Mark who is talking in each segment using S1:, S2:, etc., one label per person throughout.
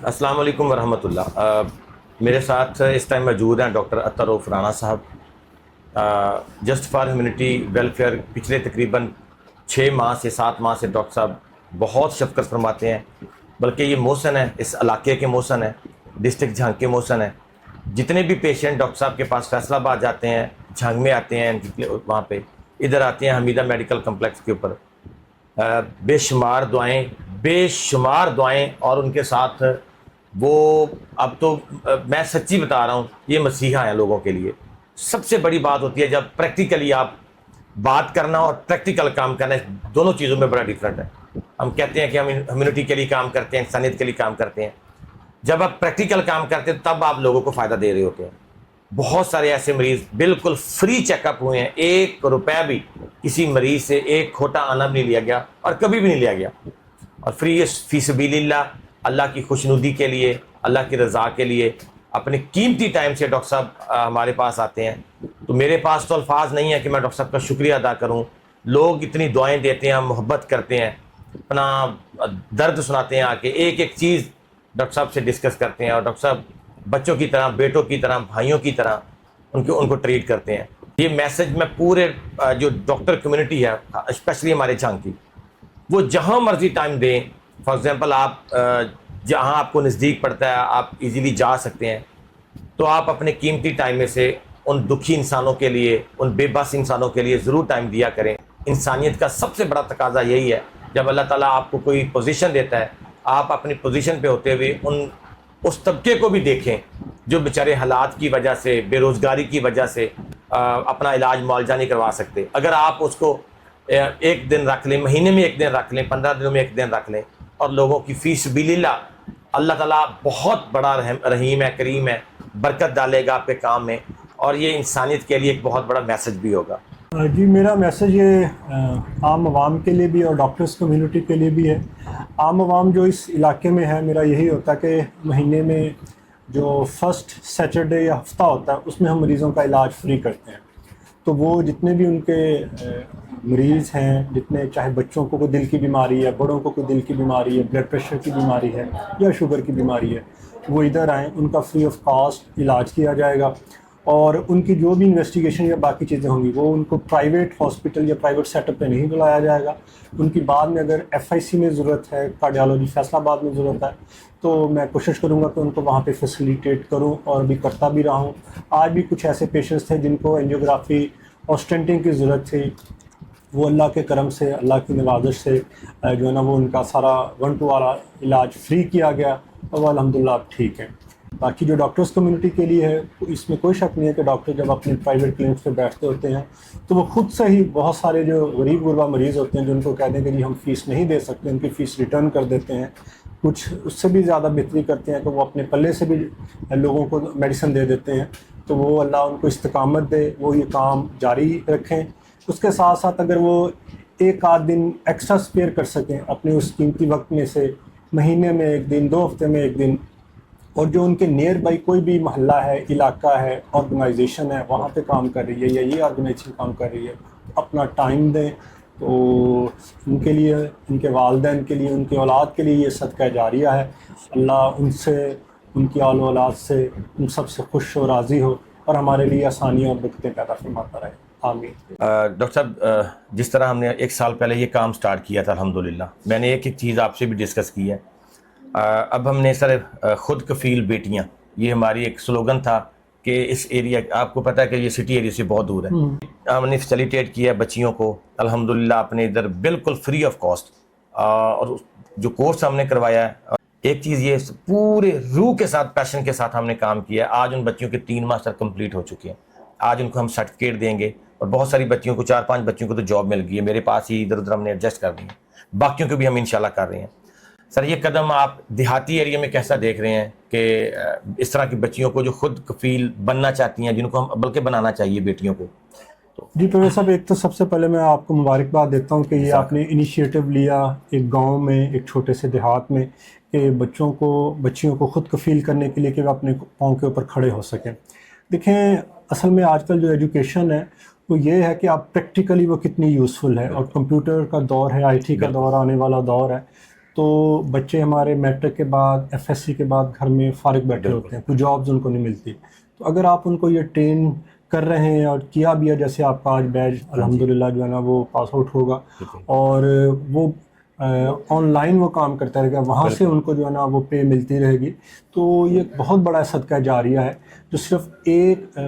S1: السلام علیکم ورحمۃ اللہ. میرے ساتھ اس ٹائم موجود ہیں ڈاکٹر اطہر رؤف رانا صاحب. جسٹ فار ہیومینٹی ویلفیئر پچھلے تقریباً 6 ماہ سے 7 ماہ سے ڈاکٹر صاحب بہت شفقت فرماتے ہیں. بلکہ یہ محسن ہے، اس علاقے کے محسن ہیں، ڈسٹرکٹ جھانگ کے محسن ہیں. جتنے بھی پیشنٹ ڈاکٹر صاحب کے پاس فیصل آباد جاتے ہیں، جھانگ میں آتے ہیں، وہاں پہ ادھر آتے ہیں حمیدہ میڈیکل کمپلیکس کے اوپر، بے شمار دعائیں اور ان کے ساتھ وہ اب تو میں سچی بتا رہا ہوں، یہ مسیحا ہیں لوگوں کے لیے. سب سے بڑی بات ہوتی ہے جب پریکٹیکلی آپ بات کرنا اور پریکٹیکل کام کرنا، دونوں چیزوں میں بڑا ڈفرینٹ ہے. ہم کہتے ہیں کہ ہم ہیومینٹی کے لیے کام کرتے ہیں، انسانیت کے لیے کام کرتے ہیں. جب آپ پریکٹیکل کام کرتے ہیں تب آپ لوگوں کو فائدہ دے رہے ہوتے ہیں. بہت سارے ایسے مریض بالکل فری چیک اپ ہوئے ہیں، 1 روپیہ بھی کسی مریض سے ایک کھوٹا آنا بھی نہیں لیا گیا اور کبھی بھی نہیں لیا گیا. اور فی سبیل اللہ، اللہ کی خوشنودی کے لیے، اللہ کی رضا کے لیے اپنے قیمتی ٹائم سے ڈاکٹر صاحب ہمارے پاس آتے ہیں. تو میرے پاس تو الفاظ نہیں ہے کہ میں ڈاکٹر صاحب کا شکریہ ادا کروں. لوگ اتنی دعائیں دیتے ہیں، محبت کرتے ہیں، اپنا درد سناتے ہیں، آ کے ایک ایک چیز ڈاکٹر صاحب سے ڈسکس کرتے ہیں. اور ڈاکٹر صاحب بچوں کی طرح، بیٹوں کی طرح، بھائیوں کی طرح ان کو ٹریٹ کرتے ہیں. یہ میسج میں پورے جو ڈاکٹر کمیونٹی ہے، اسپیشلی ہمارے جھانگ کی، وہ جہاں مرضی ٹائم دیں. فار ایگزامپل آپ جہاں آپ کو نزدیک پڑتا ہے، آپ ایزیلی جا سکتے ہیں، تو آپ اپنے قیمتی ٹائم میں سے ان دکھی انسانوں کے لیے، ان بے بس انسانوں کے لیے ضرور ٹائم دیا کریں. انسانیت کا سب سے بڑا تقاضا یہی ہے. جب اللہ تعالیٰ آپ کو کوئی پوزیشن دیتا ہے، آپ اپنی پوزیشن پہ ہوتے ہوئے اس طبقے کو بھی دیکھیں جو بیچارے حالات کی وجہ سے، بے روزگاری کی وجہ سے اپنا علاج معالجہ نہیں کروا سکتے. اگر آپ اس کو 1 دن رکھ لیں، مہینے میں 1 دن رکھ لیں، 15 دنوں میں 1 دن رکھ لیں، اور لوگوں کی فی سبیل اللہ، اللہ تعالیٰ بہت بڑا رحیم ہے، کریم ہے، برکت ڈالے گا آپ کے کام میں. اور یہ انسانیت کے لیے ایک بہت بڑا میسج بھی ہوگا.
S2: جی، میرا میسج یہ عام عوام کے لیے بھی اور ڈاکٹرز کمیونٹی کے لیے بھی ہے. عام عوام جو اس علاقے میں ہے، میرا یہی ہوتا ہے کہ مہینے میں جو فرسٹ سیٹرڈے یا ہفتہ ہوتا ہے، اس میں ہم مریضوں کا علاج فری کرتے ہیں. تو وہ جتنے بھی ان کے مریض ہیں، جتنے چاہے بچوں کو کوئی دل کی بیماری ہے، بڑوں کو کوئی دل کی بیماری ہے، بلڈ پریشر کی بیماری ہے یا شوگر کی بیماری ہے، وہ ادھر آئیں، ان کا فری آف کاسٹ علاج کیا جائے گا. اور ان کی جو بھی انویسٹیگیشن یا باقی چیزیں ہوں گی، وہ ان کو پرائیویٹ ہاسپٹل یا پرائیویٹ سیٹ اپ پہ نہیں بلایا جائے گا. ان کی بعد میں اگر FIC میں ضرورت ہے، کارڈیالوجی فیصل آباد میں ضرورت ہے، تو میں کوشش کروں گا کہ ان کو وہاں پہ فیسیلیٹیٹ کروں، اور بھی کرتا بھی رہا ہوں. آج بھی کچھ ایسے پیشنٹس تھے جن کو اینجیوگرافی اور اسٹینٹنگ کی ضرورت تھی، وہ اللہ کے کرم سے، اللہ کی نوازش سے جو ہے نا، وہ ان کا سارا 1 to والا علاج فری کیا گیا، اور وہ الحمدللہ اب ٹھیک ہے. باقی جو ڈاکٹرز کمیونٹی کے لیے ہے، اس میں کوئی شک نہیں ہے کہ ڈاکٹر جب اپنے پرائیویٹ کلینکس پہ بیٹھتے ہوتے ہیں تو وہ خود سے ہی بہت سارے جو غریب غربا مریض ہوتے ہیں، جو ان کو کہتے ہیں کہ جی ہم فیس نہیں دے سکتے، ان کی فیس ریٹرن کر دیتے ہیں. کچھ اس سے بھی زیادہ بہتری کرتے ہیں کہ وہ اپنے پلے سے بھی لوگوں کو میڈیسن دے دیتے ہیں. تو وہ اللہ ان کو استقامت دے، وہ یہ کام جاری رکھیں. اس کے ساتھ ساتھ اگر وہ 1 آدھ دن ایکسٹرا اسپیئر کر سکیں اپنے اس قیمتی وقت میں سے، مہینے میں 1 دن، 2 ہفتے میں 1 دن، اور جو ان کے نیئر بائی کوئی بھی محلہ ہے، علاقہ ہے، آرگنائزیشن ہے، وہاں پہ کام کر رہی ہے یا یہ آرگنائزیشن کام کر رہی ہے، اپنا ٹائم دیں. تو ان کے لیے، ان کے والدین کے لیے، ان کی اولاد کے لیے یہ صدقہ جاریہ ہے. اللہ ان سے، ان کی آل و اولاد سے، ان سب سے خوش و راضی ہو، اور ہمارے لیے آسانیاں اور برکتیں پیدا فرماتا رہے. آمین.
S1: ڈاکٹر صاحب، جس طرح ہم نے 1 سال پہلے یہ کام سٹارٹ کیا تھا، الحمدللہ میں نے ایک چیز آپ سے بھی ڈسکس کی ہے. اب ہم نے سر خود کفیل بیٹیاں، یہ ہماری ایک سلوگن تھا کہ اس ایریا، آپ کو پتہ ہے کہ یہ سٹی ایریا سے بہت دور ہے. ہم نے فیسیلیٹیٹ کیا بچیوں کو الحمدللہ اپنے ادھر بالکل فری آف کاسٹ. اور جو کورس ہم نے کروایا ہے، ایک چیز یہ پورے روح کے ساتھ، پیشن کے ساتھ ہم نے کام کیا ہے. آج ان بچیوں کے 3 ماسٹر کمپلیٹ ہو چکے ہیں. آج ان کو ہم سرٹیفکیٹ دیں گے، اور بہت ساری بچیوں کو، 4-5 بچیوں کو تو جاب مل گئی ہے میرے پاس ہی، ادھر ادھر ہم نے ایڈجسٹ کر دی ہے. باقیوں کو بھی ہم انشاءاللہ کر رہے ہیں. سر یہ قدم آپ دیہاتی ایریا میں کیسا دیکھ رہے ہیں کہ اس طرح کی بچیوں کو جو خود کفیل بننا چاہتی ہیں، جن کو ہم بلکہ بنانا چاہیے بیٹیوں کو؟
S2: جی پروفیسر صاحب، ایک تو سب سے پہلے میں آپ کو مبارکباد دیتا ہوں کہ یہ آپ نے انیشیٹو لیا ایک گاؤں میں، ایک چھوٹے سے دیہات میں، کہ بچیوں کو خود کفیل کرنے کے لیے کہ وہ اپنے پاؤں کے اوپر کھڑے ہو سکیں. دیکھیں، اصل میں آج کل جو ایجوکیشن ہے وہ یہ ہے کہ آپ پریکٹیکلی وہ کتنی یوزفل ہے، اور کمپیوٹر کا دور ہے، IT کا دور آنے والا دور ہے. تو بچے ہمارے میٹرک کے بعد FSC کے بعد گھر میں فارغ بیٹھے ہوتے ہیں, کوئی جابز ان کو نہیں ملتی. تو اگر آپ ان کو یہ ٹرین کر رہے ہیں اور کیا بھی ہے, جیسے آپ کا آج بیچ الحمدللہ جو ہے نا وہ پاس آؤٹ ہوگا اور وہ آن لائن وہ کام کرتا رہے گا, وہاں سے ان کو جو ہے نا وہ پے ملتی رہے گی, تو یہ بہت بڑا صدقہ جاریہ ہے جو صرف ایک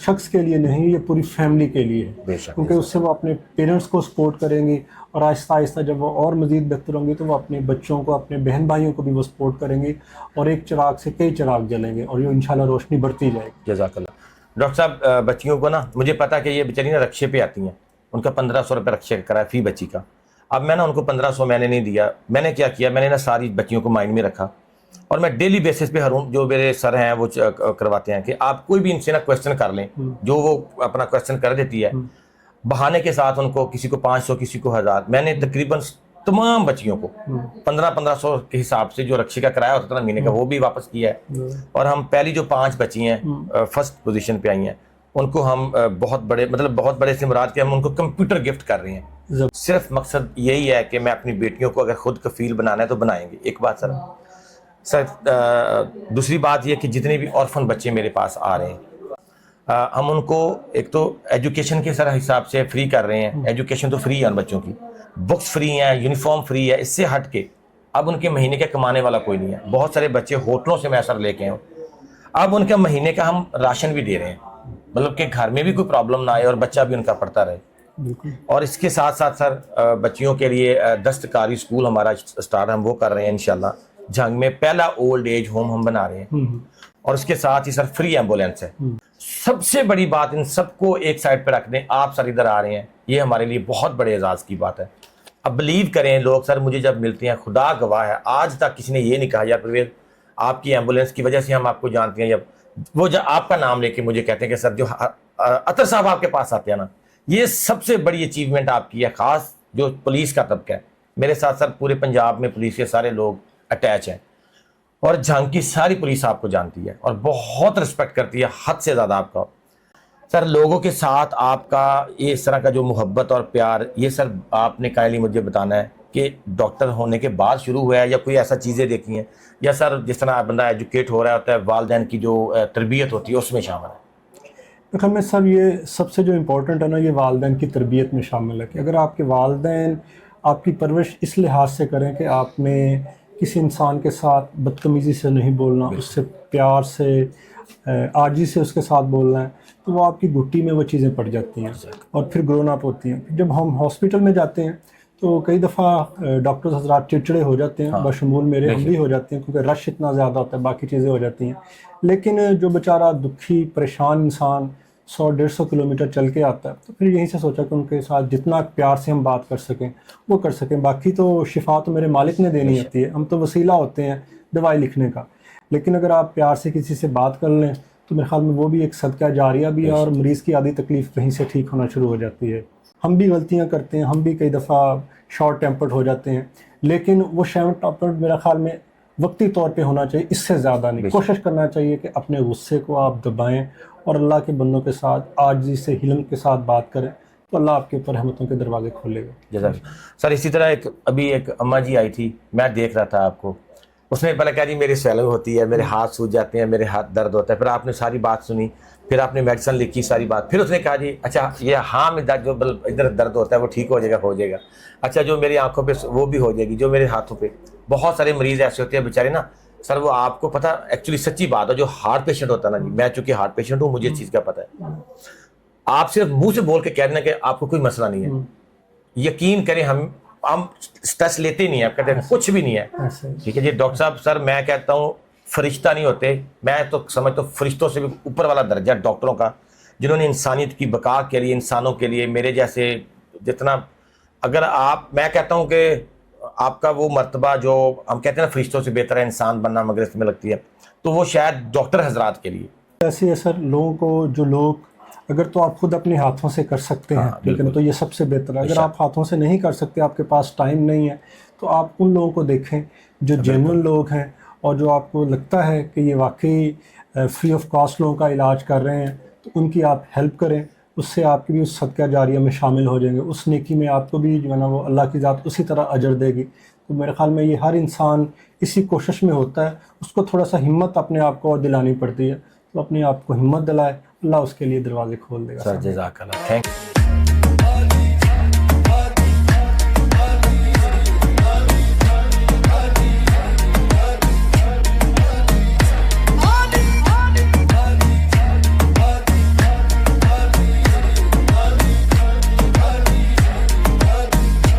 S2: شخص کے لیے نہیں, یہ پوری فیملی کے لیے ہے, کیونکہ اس سے وہ اپنے پیرنٹس کو سپورٹ کریں گی اور آہستہ آہستہ جب وہ اور مزید بہتر ہوں گی تو وہ اپنے بچوں کو, اپنے بہن بھائیوں کو بھی وہ سپورٹ کریں گی اور ایک چراغ سے کئی چراغ جلیں گے اور یہ انشاءاللہ روشنی بڑھتی جائے گی.
S1: جزاک اللہ. ڈاکٹر صاحب بچیوں کو نا, مجھے پتا کہ یہ بیچاری نا رکشے پہ آتی ہیں, ان کا 1500 روپے رکشے کا کرایہ فی بچی کا. اب میں نا ان کو 1500 میں نے نہیں دیا, میں نے کیا کیا, میں نے نا ساری بچیوں کو مائنڈ میں رکھا اور میں ڈیلی بیسس پہ ہوں, جو میرے سر ہیں وہ کرواتے ہیں کہ آپ کوئی بھی ان سے نا کویشچن کر لیں, جو وہ اپنا کویشچن کر دیتی ہے بہانے کے ساتھ, ان کو کسی کو 500 کسی کو 1000. میں نے تقریباً تمام بچیوں کو 1500 کے حساب سے جو رکشے کا کرایہ ہوتا تھا مہینے کا وہ بھی واپس کیا ہے. اور ہم پہلی جو 5 بچی ہیں فرسٹ پوزیشن پہ آئی ہیں, ان کو ہم بہت بڑے, مطلب بہت بڑے سے مراد کے ہم ان کو کمپیوٹر گفٹ کر رہے ہیں. صرف مقصد یہی ہے کہ میں اپنی بیٹیوں کو اگر خود کفیل بنانا ہے تو بنائیں گے. ایک بات سر, دوسری بات یہ کہ جتنے بھی آرفن بچے میرے پاس آ رہے ہیں, ہم ان کو ایک تو ایجوکیشن کے سر حساب سے فری کر رہے ہیں. ایجوکیشن تو فری ہے ان بچوں کی, بکس فری ہیں, یونیفارم فری ہے. اس سے ہٹ کے اب ان کے مہینے کے کمانے والا کوئی نہیں ہے. بہت سارے بچے ہوٹلوں سے میں سر لے کے ہیں, اب ان کا مہینے کا ہم راشن بھی دے رہے ہیں, مطلب کہ گھر میں بھی کوئی پرابلم نہ آئے اور بچہ بھی ان کا پڑھتا رہے. اور اس کے ساتھ ساتھ سر بچیوں کے لیے دستکاری اسکول ہمارا اسٹارٹ ہم وہ کر رہے ہیں انشاءاللہ. جھنگ میں پہلا اولڈ ایج ہوم ہم بنا رہے ہیں, اور اس کے ساتھ ہی سر فری ایمبولینس ہے. سب سے بڑی بات, ان سب کو ایک سائڈ پہ رکھ دیں, آپ سر ادھر آ رہے ہیں, یہ ہمارے لیے بہت بڑے اعزاز کی بات ہے. اب بلیو کریں لوگ سر, مجھے جب ملتے ہیں, خدا گواہ ہے آج تک کسی نے یہ نہیں کہا یار پرویز آپ کی ایمبولینس کی وجہ سے ہم آپ کو جانتے ہیں. جب وہ آپ کا نام لے کے مجھے کہتے ہیں کہ سر جو عطر صاحب آپ کے پاس آتے ہیں نا, یہ سب سے بڑی اچیومنٹ آپ کی ہے, خاص جو پولیس کا طبقہ ہے. میرے ساتھ سر پورے پنجاب میں پولیس کے سارے لوگ اٹیچ ہیں, اور جھنگ کی ساری پولیس آپ کو جانتی ہے اور بہت رسپیکٹ کرتی ہے, حد سے زیادہ آپ کا. سر لوگوں کے ساتھ آپ کا یہ اس طرح کا جو محبت اور پیار, یہ سر آپ نے کائنڈلی مجھے بتانا ہے کہ ڈاکٹر ہونے کے بعد شروع ہوا ہے یا کوئی ایسا چیزیں دیکھی ہیں, یا سر جس طرح بندہ ایجوکیٹ ہو رہا ہوتا ہے والدین کی جو تربیت ہوتی ہے اس میں شامل ہے؟
S2: خیر میں سب یہ سب سے جو امپورٹنٹ ہے نا, یہ والدین کی تربیت میں شامل ہے کہ اگر آپ کے والدین آپ کی پرورش اس لحاظ سے کریں کہ آپ نے کسی انسان کے ساتھ بدتمیزی سے نہیں بولنا, اس سے پیار سے عاجزی سے اس کے ساتھ بولنا ہے, تو وہ آپ کی گھٹی میں وہ چیزیں پڑ جاتی ہیں اور پھر گرون اپ ہوتی ہیں. جب ہم ہاسپٹل میں جاتے ہیں تو کئی دفعہ ڈاکٹرز حضرات چڑچڑے ہو جاتے ہیں, بشمول میرے ہم بھی ہو جاتے ہیں, کیونکہ رش اتنا زیادہ ہوتا ہے, باقی چیزیں ہو جاتی ہیں. لیکن جو بیچارہ دکھی پریشان انسان 100-150 کلومیٹر چل کے آتا ہے, تو پھر یہیں سے سوچا کہ ان کے ساتھ جتنا پیار سے ہم بات کر سکیں وہ کر سکیں. باقی تو شفا تو میرے مالک نے دینی ہوتی ہے, ہم تو وسیلہ ہوتے ہیں دوائی لکھنے کا. لیکن اگر آپ پیار سے کسی سے بات کر لیں تو میرے خیال میں وہ بھی ایک صدقہ جاریہ بھی ہے, اور مریض کی آدھی تکلیف کہیں سے ٹھیک ہونا شروع ہو جاتی ہے. ہم بھی غلطیاں کرتے ہیں, ہم بھی کئی دفعہ شارٹ ٹیمپرڈ ہو جاتے ہیں, لیکن وہ شارٹ ٹیمپرڈ میرا خیال میں وقتی طور پہ ہونا چاہیے, اس سے زیادہ نہیں. کوشش کرنا چاہیے کہ اپنے غصے کو آپ دبائیں اور اللہ کے بندوں کے ساتھ عاجزی سے حلم کے ساتھ بات کریں, تو اللہ آپ کے اوپر رحمتوں کے دروازے کھولے گا.
S1: جزاک سر. اسی طرح ابھی ایک اماں جی آئی تھی, میں دیکھ رہا تھا آپ کو, اس نے پہلے کہا جی میری سویلنگ ہوتی ہے, میرے ہاتھ سوج جاتے ہیں, میرے ہاتھ درد ہوتا ہے. پھر آپ نے ساری بات سنی, پھر آپ نے میڈیسن لکھی ساری بات, پھر اس نے کہا جی اچھا یہ ہاں میں جو ادھر درد ہوتا ہے وہ ٹھیک ہو جائے گا. اچھا جو میری آنکھوں پہ وہ بھی ہو جائے گی, جو میرے ہاتھوں پہ. بہت سارے مریض ایسے ہوتے ہیں بیچارے نا سر, وہ آپ کو پتہ ایکچولی سچی بات ہے, جو ہارٹ پیشنٹ ہوتا ہے نا جی, میں چونکہ ہارٹ پیشنٹ ہوں, مجھے اس چیز کا پتہ ہے. آپ صرف منہ سے بول کے کہہ دینا کہ آپ کو کوئی مسئلہ نہیں ہے, یقین کریں ہم سٹریس لیتے نہیں ہیں, آپ کہتے ہیں کچھ بھی نہیں ہے. ٹھیک ہے جی ڈاکٹر صاحب, سر میں کہتا ہوں فرشتہ نہیں ہوتے, میں تو سمجھتا ہوں فرشتوں سے بھی اوپر والا درجہ ڈاکٹروں کا, جنہوں نے انسانیت کی بقا کے لیے, انسانوں کے لیے, میرے جیسے جتنا, اگر آپ, میں کہتا ہوں کہ آپ کا وہ مرتبہ جو ہم کہتے ہیں نا فرشتوں سے بہتر ہے انسان بننا مگر اس میں لگتی ہے, تو وہ شاید ڈاکٹر حضرات کے لیے
S2: ایسے ہے سر. لوگوں کو جو لوگ اگر تو آپ خود اپنے ہاتھوں سے کر سکتے ہیں لیکن تو یہ سب سے بہتر ہے. اگر آپ ہاتھوں سے نہیں کر سکتے, آپ کے پاس ٹائم نہیں ہے, تو آپ ان لوگوں کو دیکھیں جو جینون لوگ ہیں اور جو آپ کو لگتا ہے کہ یہ واقعی فری آف کاسٹ لوگوں کا علاج کر رہے ہیں, تو ان کی آپ ہیلپ کریں. اس سے آپ کی بھی اس صدقہ جاریہ میں شامل ہو جائیں گے, اس نیکی میں آپ کو بھی جو ہے نا وہ اللہ کی ذات اسی طرح اجر دے گی. تو میرے خیال میں یہ ہر انسان اسی کوشش میں ہوتا ہے، اس کو تھوڑا سا ہمت اپنے آپ کو دلانی پڑتی ہے، تو اپنے آپ کو ہمت دلائے، اللہ اس کے لیے دروازے کھول دے گا.
S1: سر جزاک اللہ، تھینک